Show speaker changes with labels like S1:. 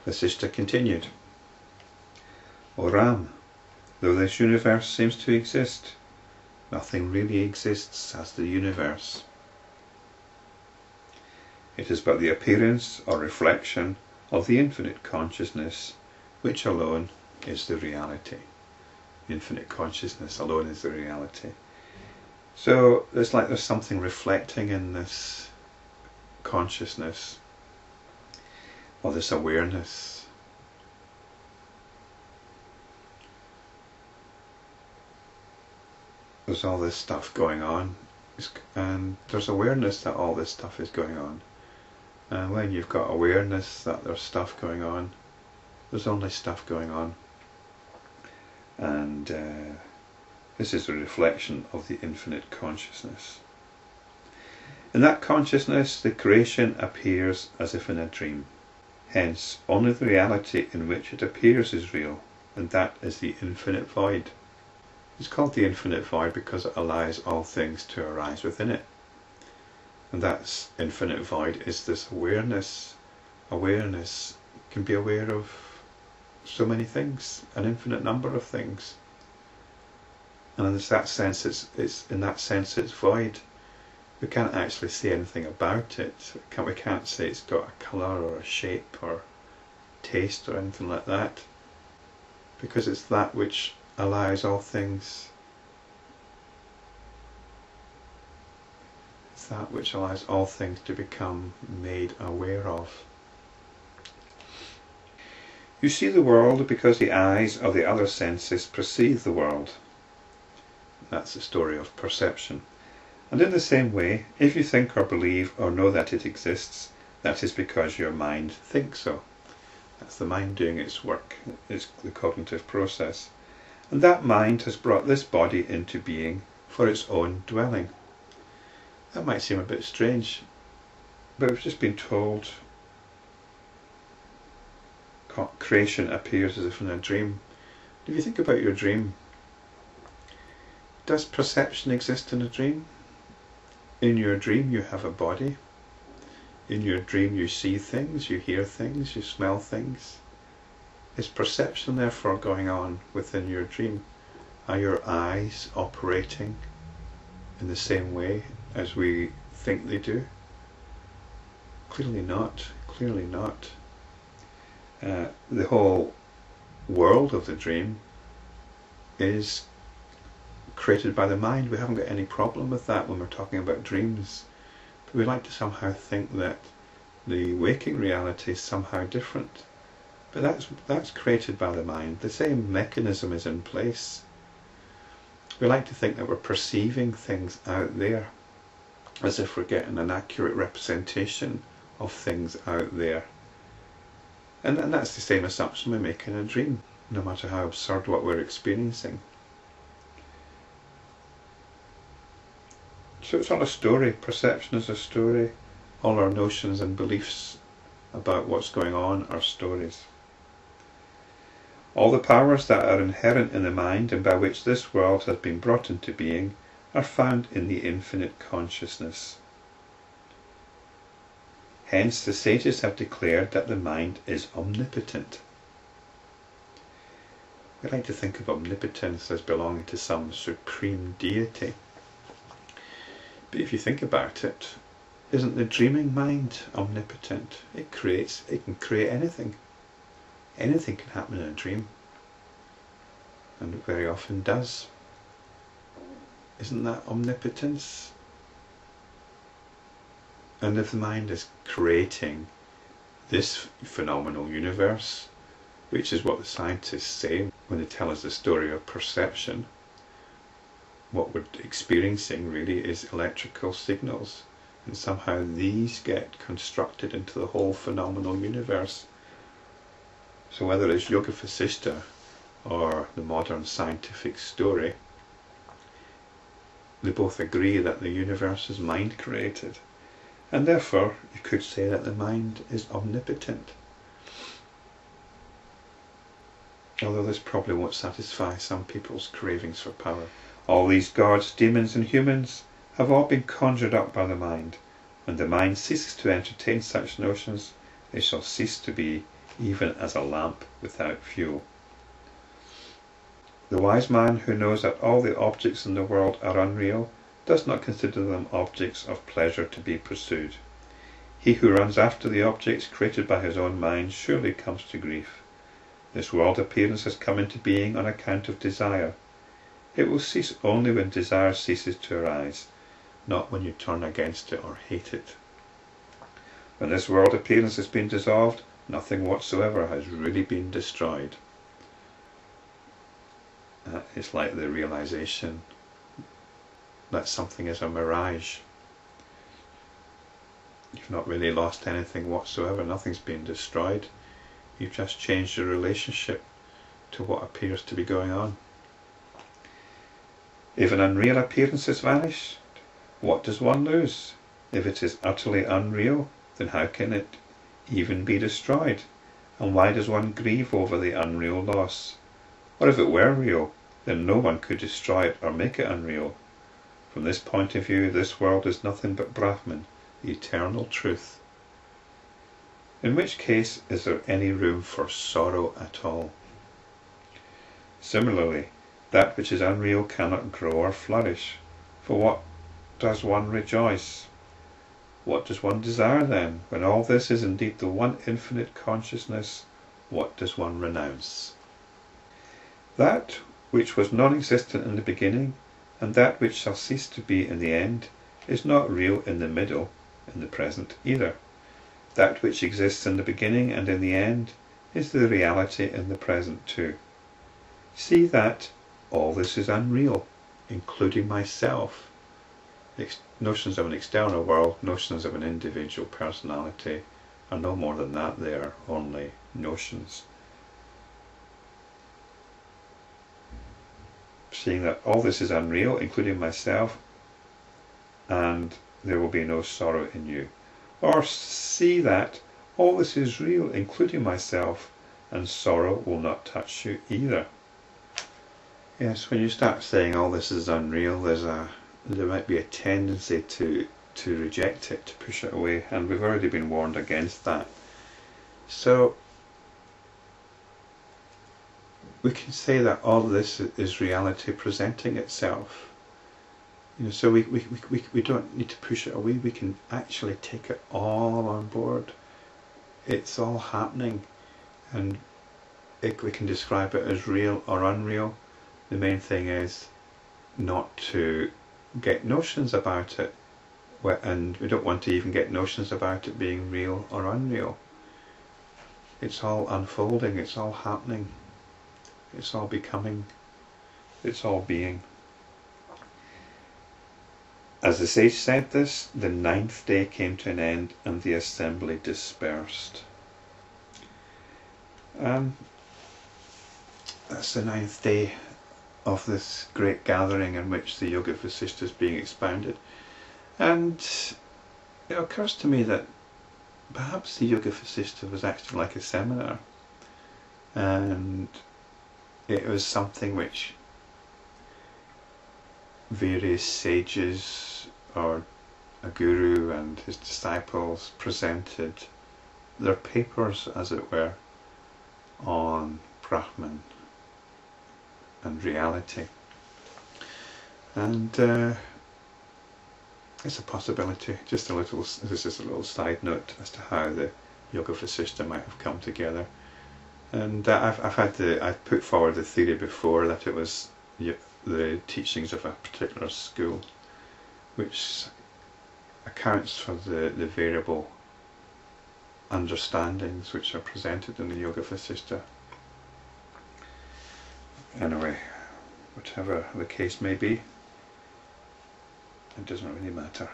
S1: Vasishta continued, O Ram, though this universe seems to exist, nothing really exists as the universe. It is but the appearance or reflection of the infinite consciousness, which alone is the reality. Infinite consciousness alone is the reality. So it's like there's something reflecting in this consciousness, or this awareness. There's all this stuff going on, and there's awareness that all this stuff is going on. And when you've got awareness that there's stuff going on, there's only stuff going on. And this is a reflection of the infinite consciousness. In that consciousness, the creation appears as if in a dream. Hence, only the reality in which it appears is real, and that is the infinite void. It's called the infinite void because it allows all things to arise within it. And that infinite void is this awareness. Awareness can be aware of so many things, an infinite number of things. And in that sense, it's void. We can't actually say anything about it. We can't say it's got a colour or a shape or taste or anything like that, because it's that which allows all things. It's that which allows all things to become made aware of. You see the world because the eyes of the other senses perceive the world. That's the story of perception. And in the same way, if you think or believe or know that it exists, that is because your mind thinks so. That's the mind doing its work. It's the cognitive process. And that mind has brought this body into being for its own dwelling. That might seem a bit strange, but we've just been told creation appears as if in a dream. If you think about your dream, does perception exist in a dream? In your dream you have a body. In your dream you see things, you hear things, you smell things. Is perception therefore going on within your dream? Are your eyes operating in the same way as we think they do? Clearly not. Clearly not. The whole world of the dream is created by the mind. We haven't got any problem with that when we're talking about dreams. But we like to somehow think that the waking reality is somehow different. But that's created by the mind. The same mechanism is in place. We like to think that we're perceiving things out there, as if we're getting an accurate representation of things out there. And that's the same assumption we make in a dream, no matter how absurd what we're experiencing. So it's all a story. Perception is a story. All our notions and beliefs about what's going on are stories. All the powers that are inherent in the mind and by which this world has been brought into being are found in the infinite consciousness. Hence the sages have declared that the mind is omnipotent. We like to think of omnipotence as belonging to some supreme deity. But if you think about it, isn't the dreaming mind omnipotent? It can create anything. Anything can happen in a dream. And it very often does. Isn't that omnipotence? And if the mind is creating this phenomenal universe, which is what the scientists say when they tell us the story of perception, what we're experiencing really is electrical signals, and somehow these get constructed into the whole phenomenal universe. So whether it's Yoga Vasishta or the modern scientific story, they both agree that the universe is mind created, and therefore you could say that the mind is omnipotent. Although this probably won't satisfy some people's cravings for power. All these gods, demons and humans have all been conjured up by the mind. When the mind ceases to entertain such notions, they shall cease to be even as a lamp without fuel. The wise man who knows that all the objects in the world are unreal does not consider them objects of pleasure to be pursued. He who runs after the objects created by his own mind surely comes to grief. This world appearance has come into being on account of desire. It will cease only when desire ceases to arise, not when you turn against it or hate it. When this world appearance has been dissolved, nothing whatsoever has really been destroyed. It's like the realization that something is a mirage. You've not really lost anything whatsoever, nothing's been destroyed. You've just changed your relationship to what appears to be going on. If an unreal appearance has vanished, what does one lose? If it is utterly unreal, then how can it even be destroyed? And why does one grieve over the unreal loss? Or if it were real, then no one could destroy it or make it unreal. From this point of view, this world is nothing but Brahman, the eternal truth. In which case, is there any room for sorrow at all? Similarly, that which is unreal cannot grow or flourish. For what does one rejoice? What does one desire then? When all this is indeed the one infinite consciousness, what does one renounce? That which was non-existent in the beginning, and that which shall cease to be in the end, is not real in the middle, in the present either. That which exists in the beginning and in the end is the reality in the present too. See that all this is unreal, including myself. Notions of an external world, notions of an individual personality, are no more than that. They are only notions. Seeing that all this is unreal, including myself, and there will be no sorrow in you. Or see that all this is real, including myself, and sorrow will not touch you either. Yes, when you start saying all this is unreal, there might be a tendency to reject it, to push it away, and we've already been warned against that. So we can say that all this is reality presenting itself. So we don't need to push it away. We can actually take it all on board. It's all happening, and we can describe it as real or unreal. The main thing is not to get notions about it, and we don't want to even get notions about it being real or unreal. It's all unfolding, it's all happening, it's all becoming, it's all being. As the sage said this, the 9th day came to an end and the assembly dispersed. That's the 9th day of this great gathering in which the Yoga Vasishta is being expounded. And it occurs to me that perhaps the Yoga Vasishta was actually like a seminar, and it was something which various sages or a guru and his disciples presented their papers, as it were, on Brahman and reality. And it's a possibility, this is a little side note as to how the Yoga Vasishta might have come together. And I've put forward the theory before that it was the teachings of a particular school which accounts for the variable understandings which are presented in the Yoga Vasishta. Anyway, whatever the case may be, it doesn't really matter.